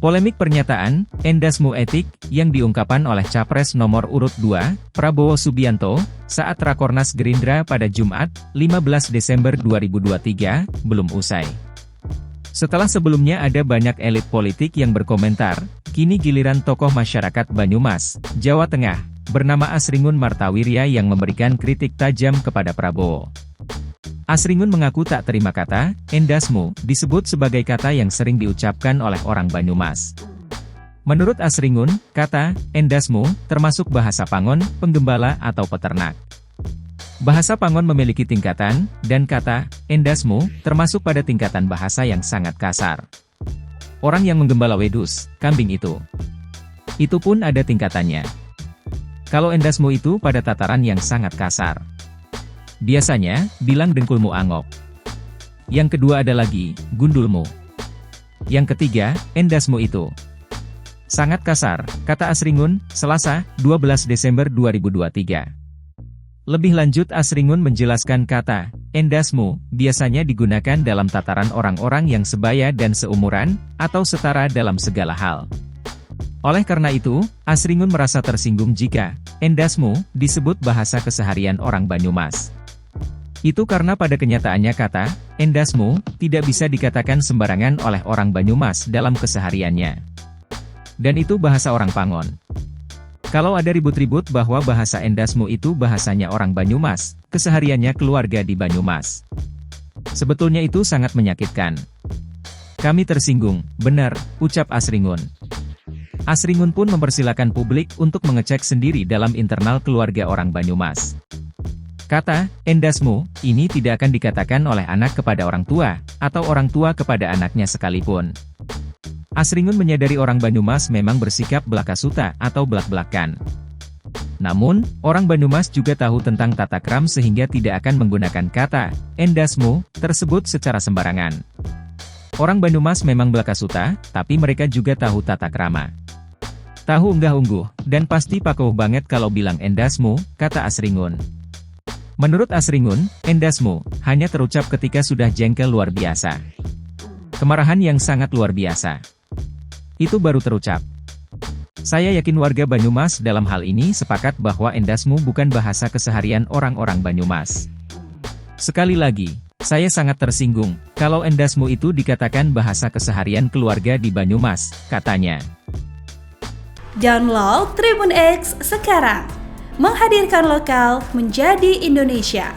Polemik pernyataan, endasmu etik, yang diungkapkan oleh Capres nomor urut 2, Prabowo Subianto, saat Rakornas Gerindra pada Jumat, 15 Desember 2023, belum usai. Setelah sebelumnya ada banyak elit politik yang berkomentar, kini giliran tokoh masyarakat Banyumas, Jawa Tengah, bernama Asringun Martawirya yang memberikan kritik tajam kepada Prabowo. Asringun mengaku tak terima kata, endasmu, disebut sebagai kata yang sering diucapkan oleh orang Banyumas. Menurut Asringun, kata, endasmu, termasuk bahasa Pangon, penggembala atau peternak. Bahasa Pangon memiliki tingkatan, dan kata, endasmu, termasuk pada tingkatan bahasa yang sangat kasar. Orang yang menggembala wedus, kambing itu. Itu pun ada tingkatannya. Kalau endasmu itu pada tataran yang sangat kasar. Biasanya, bilang dengkulmu angok. Yang kedua ada lagi, gundulmu. Yang ketiga, endasmu itu. Sangat kasar, kata Asringun, Selasa, 12 Desember 2023. Lebih lanjut Asringun menjelaskan kata, endasmu, biasanya digunakan dalam tataran orang-orang yang sebaya dan seumuran, atau setara dalam segala hal. Oleh karena itu, Asringun merasa tersinggung jika, endasmu, disebut bahasa keseharian orang Banyumas. Itu karena pada kenyataannya kata, endasmu, tidak bisa dikatakan sembarangan oleh orang Banyumas dalam kesehariannya. Dan itu bahasa orang Pangon. Kalau ada ribut-ribut bahwa bahasa endasmu itu bahasanya orang Banyumas, kesehariannya keluarga di Banyumas. Sebetulnya itu sangat menyakitkan. Kami tersinggung, benar, ucap Asringun. Asringun pun mempersilakan publik untuk mengecek sendiri dalam internal keluarga orang Banyumas. Kata, endasmu, ini tidak akan dikatakan oleh anak kepada orang tua, atau orang tua kepada anaknya sekalipun. Asringun menyadari orang Banyumas memang bersikap belakasuta atau belak-belakan. Namun, orang Banyumas juga tahu tentang tata krama sehingga tidak akan menggunakan kata, endasmu, tersebut secara sembarangan. Orang Banyumas memang belakasuta, tapi mereka juga tahu tata krama. Tahu unggah-ungguh, dan pasti pakoh banget kalau bilang endasmu, kata Asringun. Menurut Asringun, endasmu, hanya terucap ketika sudah jengkel luar biasa. Kemarahan yang sangat luar biasa. Itu baru terucap. Saya yakin warga Banyumas dalam hal ini sepakat bahwa endasmu bukan bahasa keseharian orang-orang Banyumas. Sekali lagi, saya sangat tersinggung, kalau endasmu itu dikatakan bahasa keseharian keluarga di Banyumas, katanya. Download Tribun X sekarang. Menghadirkan lokal menjadi Indonesia.